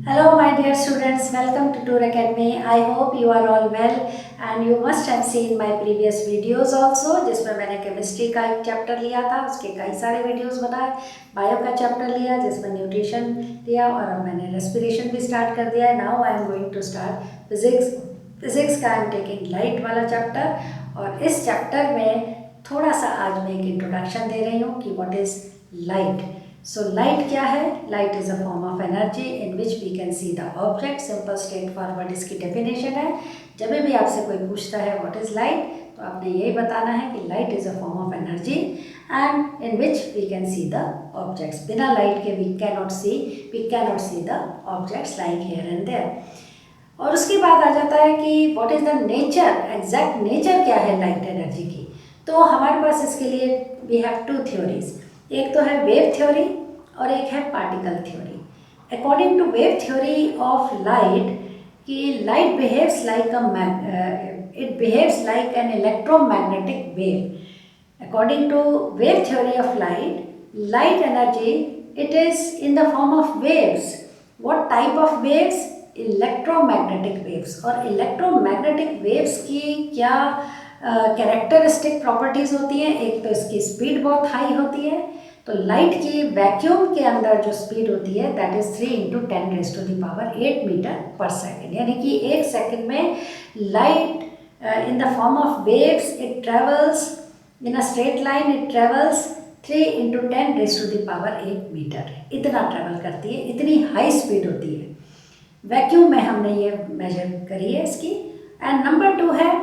Hello my dear students, welcome to Tour Academy. I hope you are all well and you must have seen my previous videos also जिसमें मैंने chemistry का एक chapter लिया था, उसके कई सारे वीडियोस बनाए, बायो का चैप्टर लिया जिसमें न्यूट्रिशन लिया और अब मैंने रेस्पिरेशन भी स्टार्ट कर दिया है. Now I am going to start physics का आई एम टेकिंग लाइट वाला चैप्टर और इस चैप्टर में थोड़ा सा आज मैं एक इंट्रोडक्शन दे रही हूँ कि what is light. So light क्या है? Light is a form of energy in which we can see the object. Simple straightforward इसकी डेफिनेशन है. जब भी आपसे कोई पूछता है व्हाट इज़ लाइट तो आपने यही बताना है कि light is a form of energy and in which we can see the objects. बिना लाइट के we cannot see the objects like here and there. और उसके बाद आ जाता है कि what is the nature, exact nature क्या है लाइट एनर्जी की. तो हमारे पास इसके लिए वी हैव टू थ्योरीज. एक तो है वेव थ्योरी और एक है particle theory. According to wave theory of light कि light behaves like it behaves like an electromagnetic wave. According to wave theory of light energy it is in the form of waves. What type of waves? Electromagnetic waves. और electromagnetic waves की क्या characteristic properties होती हैं? एक तो इसकी speed बहुत high होती है. तो लाइट की वैक्यूम के अंदर जो स्पीड होती है that is 3 × 10⁸ metre per second. यानी कि एक सेकेंड में light in the form of waves it travels in a straight line. It travels 3 × 10⁸ metre. इतना ट्रेवल करती है, इतनी हाई स्पीड होती है. वैक्यूम में हमने ये मेजर करी है इसकी. एंड नंबर 2 है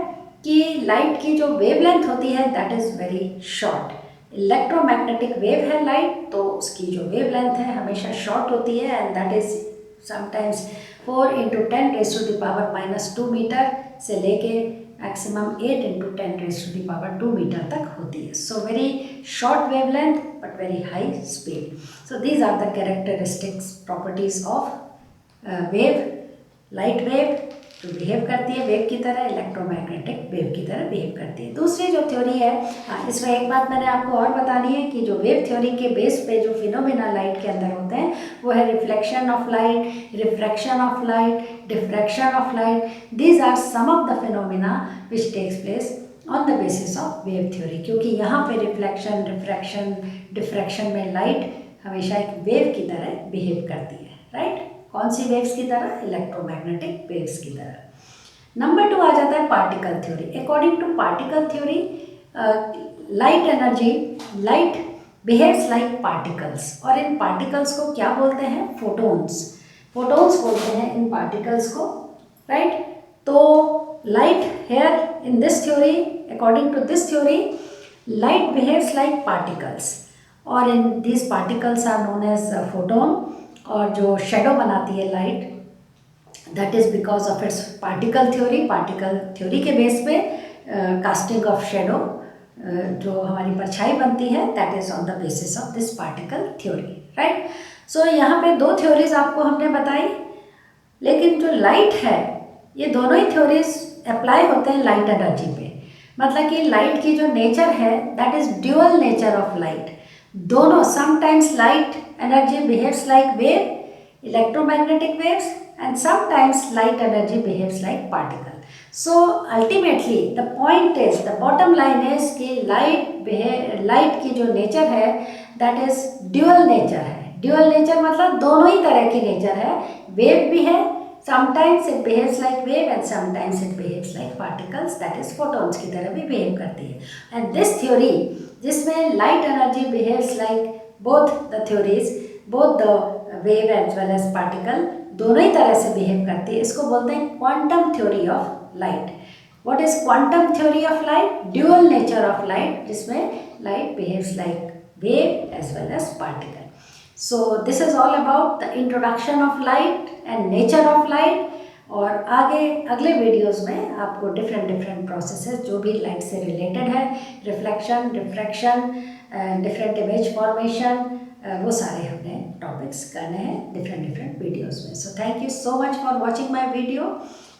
कि लाइट की जो वेवलेंथ होती है that is very short. Electromagnetic wave है लाइट तो उसकी जो वेवलेंथ है हमेशा शॉर्ट होती है and that is sometimes 4 × 10⁻² metre से लेके मैक्सिमम 8 × 10⁻² मीटर तक होती है. So very short wavelength but very high speed. So these are the characteristics properties of wave. Light wave जो बिहेव करती है वेव की तरह, इलेक्ट्रोमैग्नेटिक वेव की तरह बिहेव करती है. दूसरी जो थ्योरी है, इसमें एक बात मैंने आपको और बतानी है कि जो वेव थ्योरी के बेस पे जो फिनोमेना लाइट के अंदर होते हैं वो है reflection of light, refraction of light, diffraction of light. These are some of the phenomena which takes place on the basis of wave theory. क्योंकि यहाँ पे रिफ्लेक्शन, रिफ्रैक्शन, डिफ्रैक्शन में लाइट हमेशा एक वेव की तरह बिहेव करती है. राइट? कौन सी वेव्स की तरह? इलेक्ट्रोमैग्नेटिक वेव्स की तरह. नंबर 2 आ जाता है particle theory. According to particle theory light energy, light behaves like particles. और इन पार्टिकल्स को क्या बोलते हैं? फोटोन्स. फोटोन्स बोलते हैं इन पार्टिकल्स को. राइट? तो light here in this theory, according to this theory light behaves like particles और in this particles are known as photon. और जो शेडो बनाती है light that is because of its particle theory. Particle theory के base पे casting of shadow जो हमारी परछाई बनती है that is on the basis of this particle theory. Right? So यहाँ पे 2 थ्योरीज आपको हमने बताई. लेकिन जो लाइट है ये दोनों ही थ्योरीज अप्लाई होते हैं लाइट एनर्जी पे. मतलब कि लाइट की जो नेचर है that is dual nature of light. दोनों, sometimes light energy behaves like wave, electromagnetic waves, and sometimes light energy behaves like particle. So ultimately the point is, the bottom line is कि light की जो nature है that is dual nature है. dual nature मतलब दोनों ही तरह की nature है. wave भी है, sometimes it behaves like wave and sometimes it behaves like particles, that is photons की तरह भी behave करती है. And this theory जिसमें light energy behaves like both the theories, both the wave as well as particle दोनों ही तरह से behave करती है. इसको बोलते हैं quantum theory of light. What is quantum theory of light? Dual nature of light जिसमें light behaves like wave as well as particle. So this is all about the introduction of light and nature of light. और आगे अगले videos में आपको different processes जो भी light से related है, reflection, diffraction, different image formation, वो सारे हमने टॉपिक्स करने हैं डिफरेंट वीडियोस में. So thank you so much for watching my video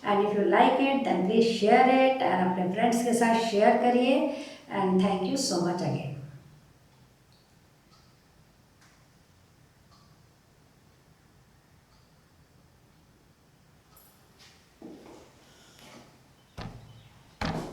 and if you like it then please share it and अपने फ्रेंड्स के साथ शेयर करिए. And thank you so much again.